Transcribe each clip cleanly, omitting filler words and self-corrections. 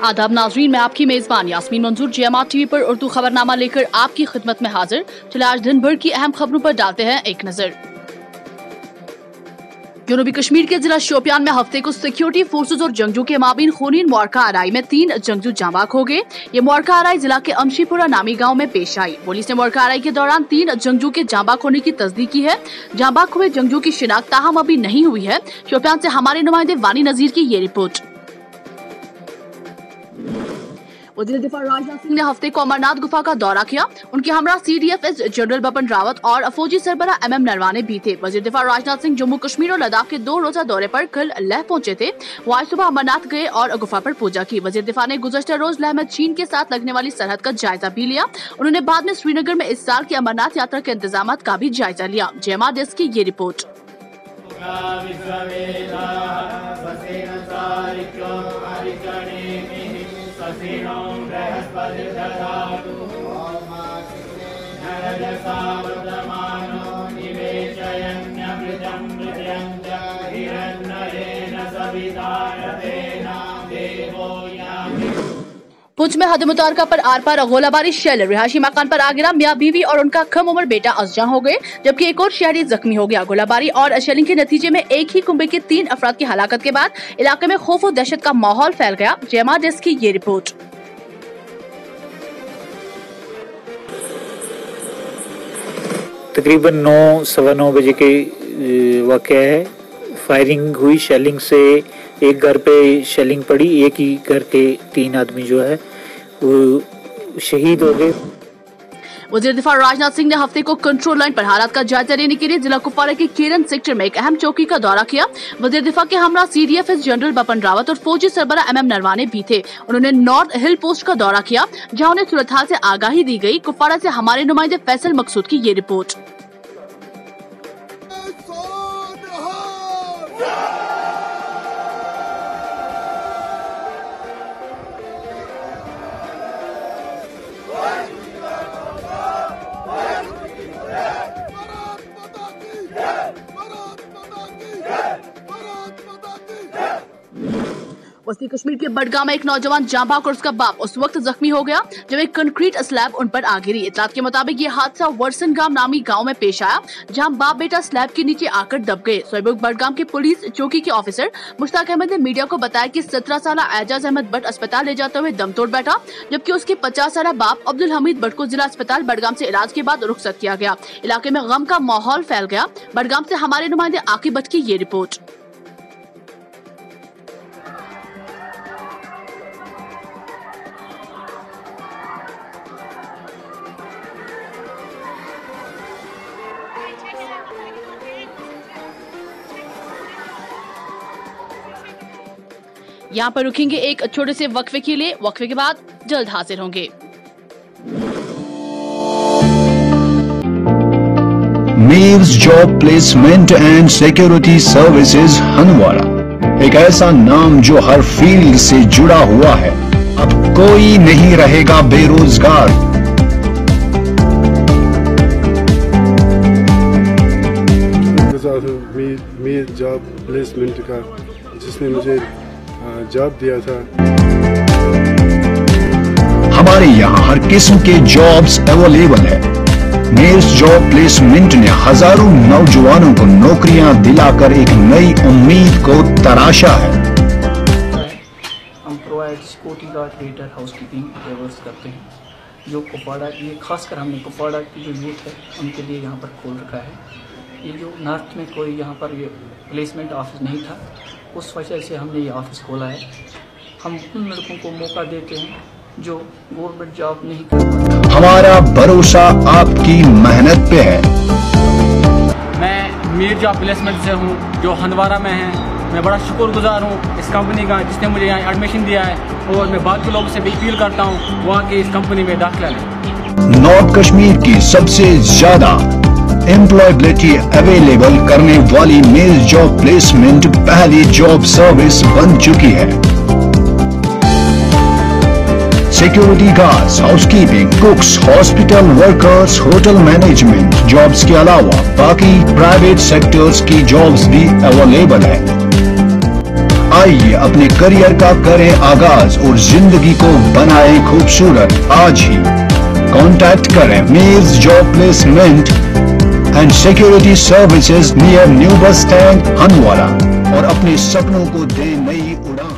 आदाब नाजरीन, मैं आपकी मेजबान यास्मीन मंजूर JMR TV पर उर्दू खबरनामा लेकर आपकी खिदमत में हाजिर। चलिए आज दिन भर की अहम खबरों पर डालते हैं एक नजर। जनूबी कश्मीर के जिला शोपियान में हफ्ते को सिक्योरिटी फोर्सेज और जंगजू के माबीन खूनी मुआरका आराई में 3 जंगजू जांबाक हो गए। ये मुआरका आराई जिला के अमशीपुरा नामी गांव में पेश आई। पुलिस ने मुआरका आराई के दौरान 3 जंगजू के जांबाक होने की तस्दीक की है। जांबाक हुए जंगजू की शिनाख्त ताहम अभी नहीं हुई है। शोपियान से हमारे नुमाइंदे वानी नजीर की ये रिपोर्ट। वज़ीर दिफा राजनाथ सिंह ने हफ्ते को अमरनाथ गुफा का दौरा किया। उनके हमरा CDFS जनरल बिपिन रावत और फौजी सरबरा MM नरवाने भी थे। वज़ीर दिफा राजनाथ सिंह जम्मू कश्मीर और लद्दाख के 2 रोजा दौरे पर कल लेह पहुंचे थे। वो आज सुबह अमरनाथ गए और गुफा पर पूजा की। वज़ीर दिफा ने गुज़श्ता रोज लेह में चीन के साथ लगने वाली सरहद का जायजा भी लिया। उन्होंने बाद में श्रीनगर में इस साल की अमरनाथ यात्रा के इंतजाम का भी जायजा लिया। JMR डेस्क की ये रिपोर्ट। पुंछ में हद मुतारका पर आर पार गोलाबारी शेल रिहायशी मकान पर आ गिरा। मियाँ बीवी और उनका कम उम्र बेटा अज़जा हो गए, जबकि एक और शहरी जख्मी हो गया। गोलाबारी और शेलिंग के नतीजे में एक ही कुंबे के 3 अफराद की हलाकत के बाद इलाके में खौफ और दहशत का माहौल फैल गया। JMR डेस्क की ये रिपोर्ट। तकरीबन 9-9:15 बजे के वाक़या है। फायरिंग हुई, शेलिंग से एक घर पे शेलिंग पड़ी, एक ही घर के 3 आदमी जो है वो शहीद हो गए। वज़ीर दिफा राजनाथ सिंह ने हफ्ते को कंट्रोल लाइन पर हालात का जायजा लेने के लिए जिला कुपवारा के केरन सेक्टर में एक अहम चौकी का दौरा किया। वज़ीर दिफा के हमरा CDFS जनरल बिपिन रावत और फौजी सरबरा MM नरवाने भी थे। उन्होंने नॉर्थ हिल पोस्ट का दौरा किया, जहां उन्हें सूरत हाल से आगाही दी गई। कुपवारा से हमारे नुमाइंदे फैसल मकसूद की ये रिपोर्ट। वस्ती कश्मीर के बडगाम में एक नौजवान जांबाक और उसका बाप उस वक्त जख्मी हो गया जब एक कंक्रीट स्लैब उन पर आ गिरी। इतलात के मुताबिक ये हादसा वर्सनगाम नामी गांव में पेश आया, जहां बाप बेटा स्लैब के नीचे आकर दब गए। सोइबुक बडगाम के पुलिस चौकी के ऑफिसर मुश्ताक अहमद ने मीडिया को बताया कि 17 साल एजाज अहमद भट्ट अस्पताल ले जाते हुए दम तोड़ बैठा, जबकि उसके 50 साल बाप अब्दुल हमीद भट्ट को जिला अस्पताल बडगाम से इलाज के बाद रुखसत किया गया। इलाके में गम का माहौल फैल गया। बडगाम से हमारे नुमाइंदे आकिब भट्ट की ये रिपोर्ट। यहाँ पर रुकेंगे एक छोटे से वक्फे के लिए। वक्फे के बाद जल्द हाजिर होंगे। Males job placement and security services Handwara, एक ऐसा नाम जो हर फील्ड से जुड़ा हुआ है। अब कोई नहीं रहेगा बेरोजगार। मेल जॉब प्लेसमेंट का, जिसने मुझे जॉब दिया था। हमारे यहाँ हर किस्म के जॉब्स अवेलेबल है। मेल्स जॉब प्लेसमेंट ने हजारों नौजवानों को नौकरियां दिलाकर एक नई उम्मीद को तराशा है। हम provide security guard, waiter, housekeeping drivers करते हैं, जो कुपवाड़ा ये खासकर हमने कुपवाड़ा की जो यूथ है उनके लिए यहाँ पर खोल रखा है। ये जो नॉर्थ में कोई यहाँ पर ये प्लेसमेंट ऑफिस नहीं था, उस वजह से हमने ये ऑफिस खोला है। हम उन लड़कों को मौका देते हैं जो गवर्नमेंट जॉब नहीं कर पाते। हमारा भरोसा आपकी मेहनत पे है। मैं मीर जॉब प्लेसमेंट से हूँ, जो हंदवाड़ा में है। मैं बड़ा शुक्रगुजार हूँ इस कंपनी का, जिसने मुझे यहाँ एडमिशन दिया है, और मैं बाकी लोगों से भी अपील करता हूँ वो आके इस कंपनी में दाखिला लें। नॉर्थ कश्मीर की सबसे ज्यादा एम्प्लॉयबिलिटी अवेलेबल करने वाली मेल जॉब प्लेसमेंट पहली जॉब सर्विस बन चुकी है। Security guards, housekeeping, कुक्स, hospital workers, hotel management jobs के अलावा बाकी प्राइवेट सेक्टर्स की जॉब्स भी अवेलेबल है। आइए अपने करियर का करें आगाज और जिंदगी को बनाएं खूबसूरत आज ही। कांटेक्ट करें मीर्स job placement and security services near new bus stand Handwara और अपने सपनों को दें नई उड़ान।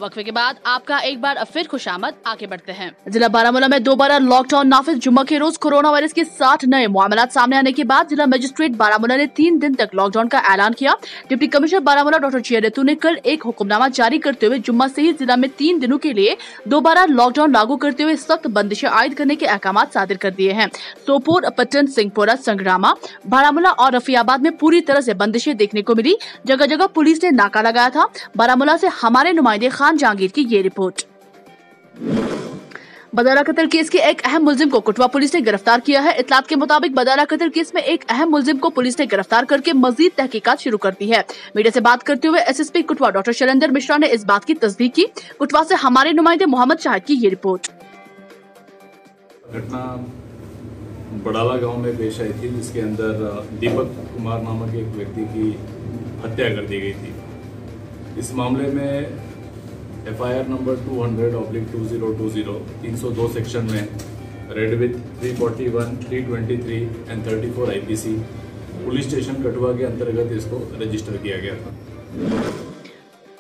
वक्फे के बाद आपका एक बार फिर खुशामद। आगे बढ़ते हैं। जिला बारामूला में दोबारा लॉकडाउन नाफिज। जुम्मा के रोज कोरोना वायरस के 60 नए मामला सामने आने के बाद जिला मजिस्ट्रेट बारामूला ने 3 दिन तक लॉकडाउन का ऐलान किया। डिप्टी कमिश्नर बारामूला डॉक्टर जिया रितु ने कल एक हुक्मनामा जारी करते हुए जुम्मा से ही जिला में 3 दिनों के लिए दोबारा लॉकडाउन लागू करते हुए सख्त बंदिशें आयद करने के अहकाम सादिर कर दिए हैं। सोपोर, पट्टन, सिंहपुरा, संग्रामा, बारामूला और रफियाबाद में पूरी तरह से बंदिशें देखने को मिली। जगह जगह पुलिस ने नाका लगाया था। बारामूला से हमारे नुमाइंदे खान जहांगीर की ये रिपोर्ट। बदाला कत्ल केस के एक अहम मुलजिम को कुटवा पुलिस ने गिरफ्तार किया है। इतलात के मुताबिक बदाला कत्ल केस में एक अहम मुलजिम को पुलिस ने गिरफ्तार करके मजीद तहकीकात शुरू कर दी है। मीडिया से बात करते हुए एसएसपी कुटवा डॉक्टर शैलेंद्र मिश्रा ने इस बात की तस्दीक की। कुटवा से हमारे नुमाइंदे मोहम्मद शाहिद की ये रिपोर्ट। घटना बड़ाला गांव में पेश आई थी, जिसके अंदर दीपक कुमार नामक एक व्यक्ति की हत्या कर दी गई थी। इस मामले में FIR नंबर 200/2020 302 सेक्शन में red with 341, 323 and 34 IPC police station Kathua के अंतर्गत इसको रजिस्टर किया गया था।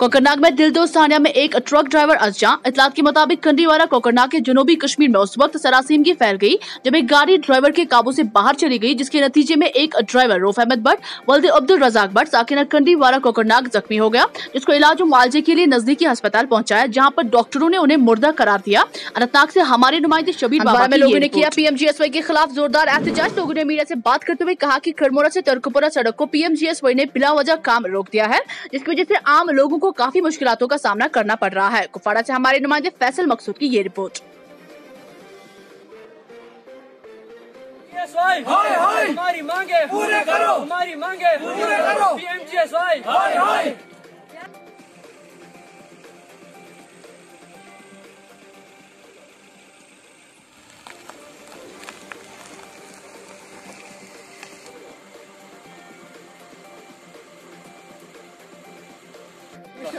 कोकरनाग में दिलदोज सानिया में एक ट्रक ड्राइवर अजजा। इतलात के मुताबिक कंडीवारा कोकरनाग के जनूबी कश्मीर में उस वक्त सरासीमगी फैल गई जब एक गाड़ी ड्राइवर के काबू से बाहर चली गई, जिसके नतीजे में एक ड्राइवर रऊफ अहमद भट्ट वल्द अब्दुल रजाक भट्ट साकिना कंडीवारा कोकरनाग जख्मी हो गया, जिसको इलाज और मुआवजे के लिए नजदीकी अस्पताल पहुंचाया, जहां पर डॉक्टरों ने उन्हें मुर्दा करार दिया। अनंतनाग से हमारे नुमाइंदे शबीर बाबा में लोगों ने किया PMGSY के खिलाफ जोरदार एहतजाज। लोगों ने मीडिया से बात करते हुए कहा कि खरमोरा से तुर्कपुरा सड़क को PMGSY ने बिला वजह काम रोक दिया है, जिसकी वजह से आम लोगों को काफी मुश्किलातों का सामना करना पड़ रहा है। कुपवाड़ा से हमारे नुमाइंदे फैसल मकसूद की ये रिपोर्ट। हमारी मांगे पूरे करो, हमारी मांगे पूरे करो, PMGSY हाय हाय।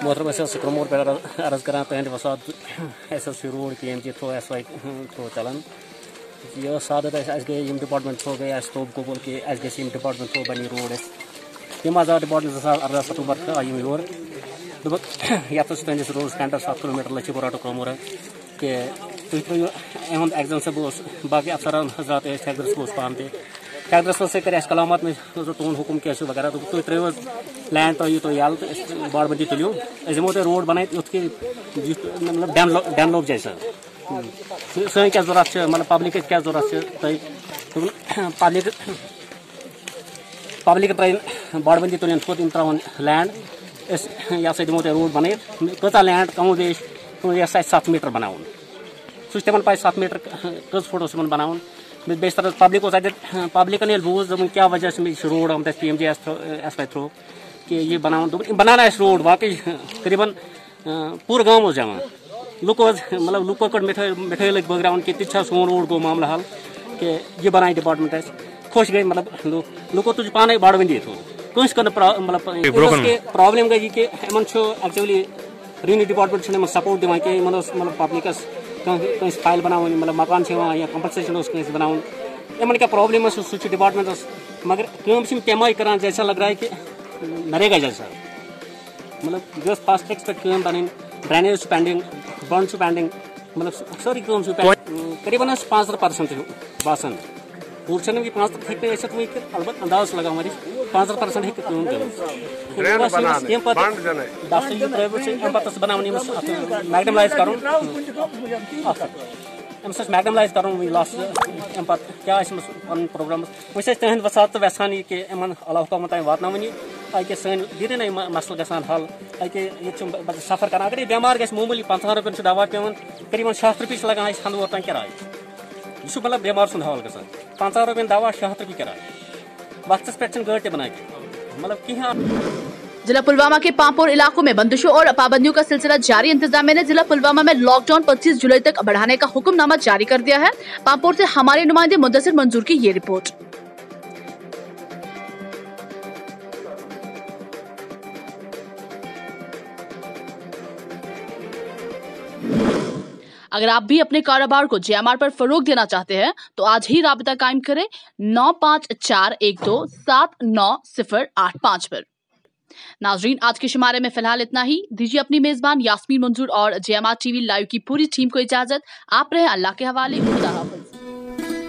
मोहतरम सुक्रमोर पे अर्ज करा तुंद वसात SSC road PMG through SY through challan यह सादत गई डिपार्टमेंट थ्रो गई तोब कबूल कि गई डिपार्टमेंट थ्रो बनी रोड यम आज डिपार्टमेंट 2018 अक्टूबर आयु योर दोपक ये तुंदिस रोड कैंटर 7 किलोमीटर लचीपुरा टू क्रमोर कि तुम त्रो अहद एग्जाम से बाकी अफसरान हजरात ठेकदरस पान ठेकदरस से कर कलामत में तुम हुकुम क्या वगैरह तुम त्रो लैंड तो तो यल तो बाड़बंदी तुलियो दिमो तुम रोड बन मतलब डेनलॉप जैसा सन क्या जरूरत मतलब पब्लिक क्या जरूरत पब्लिक ट्रेन बाड़बंदी तुलियन थो तुम त्रावन लैंड यह दिमो तुम रोड बन कचा लैंड कमो बेश तुम 7 मीटर बनावन सह तमन पे 7 मीटर कज फुट बनावन बेस तरह पब्लिक बूझ क्या वजह से रोड आम PMGSY थ्रो कि ये बनाना रोड वाकई करीबन पूरा गाँव जमा लुक मतलब लुको मिठाई लग बगरान कि सोन रोड गो मामला हल कि ये बनाए डिपार्टमेंट खुश गई मतलब लुको तुझ पान बाड़बंदी थो कंस मतलब प्रॉब्लम गई कि एक्चुअली रेवेन्यू डिपार्टमेंट सपोर्ट दिवान कि मतलब पब्लिकस कंस फाइल बनावन मतलब मकान या कंपनसेशन बनावन इन क्या प्रॉब्लम सह डिपार्टमेंट मगर कम तम करान जैसा लग रहा है कि नरेगा जैसा मतलब जो फास्ट ट्रैक पे कम बन ड्रेनेज पेंडिंग बंड पेंडिंग मतलब सारी कम करीबन 5% बासन पूर्चन की 5% अलबत् अंदाज लगा हमारी 5% मैगडमलाइज कर मैगडमलाइज कर लास्ट क्या प्रोग्राम वह तुंद वसात वसान कि इन अला हुकूमत वातन अके सन दिन मसल गसान हल अके ये सफर कर अगर बेमार गि मामूली 50 रुपये दवा पेवन करीबन 100 रुपये लगान हंदवोर तक किराय यह मतलब बेमार सुन हवाल गसान 50 रुपये दवा 100 रुपये किराय वक्त पे गाड़ी बना मतलब कहीं। जिला पुलवामा के पामपोर इलाकों में बंदिशों और पाबंदियों का सिलसिला जारी। इंतजामिया ने जिला पुलवामा में लॉकडाउन 25 जुलाई तक बढ़ाने का हुक्मनामा जारी कर दिया है। पामपोर से हमारे नुमाइंदे मुद्दसिर मंजूर की ये रिपोर्ट। अगर आप भी अपने कारोबार को JMR पर फरोग देना चाहते हैं तो आज ही राबिता कायम करें 9541279085 पर। नाजरीन, आज के शुमारे में फिलहाल इतना ही। दीजिए अपनी मेजबान यास्मीन मंजूर और JMR TV लाइव की पूरी टीम को इजाजत। आप रहे अल्लाह के हवाले। खुदा हाफिज।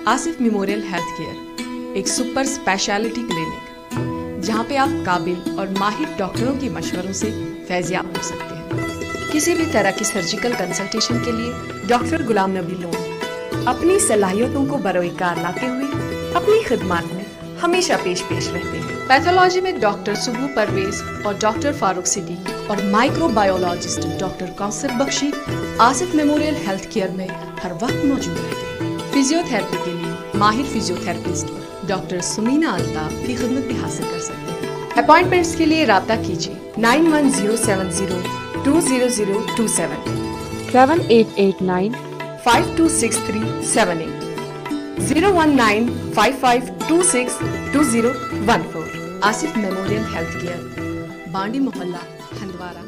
आसिफ मेमोरियल हेल्थ केयर एक सुपर स्पेशलिटी क्लिनिक जहां पे आप काबिल और माहिर डॉक्टरों के मशवरों से फैज़याब हो सकते हैं। किसी भी तरह की सर्जिकल कंसल्टेशन के लिए डॉक्टर गुलाम नबी लोन अपनी सलाहियतों को बरोकार लाते हुए अपनी खिदमत में हमेशा पेश रहते हैं। पैथोलॉजी में डॉक्टर सुबू परवेज और डॉक्टर फारूक सिद्दीकी और microbiologist doctor Kausar Bakhshi Asif memorial health care में हर वक्त मौजूद रहते हैं। फिजियोथेरेपी के लिए माहिर फिजियोथेरेपिस्ट डॉक्टर सुमीना अल्ताफ की खिदमत भी हासिल कर सकते हैं। अपॉइंटमेंट्स के लिए राब्ता कीजिए 9107020027 7889 526378 01955262014। आसिफ मेमोरियल हेल्थ केयर, बांडी मोहल्ला, हंदवारा।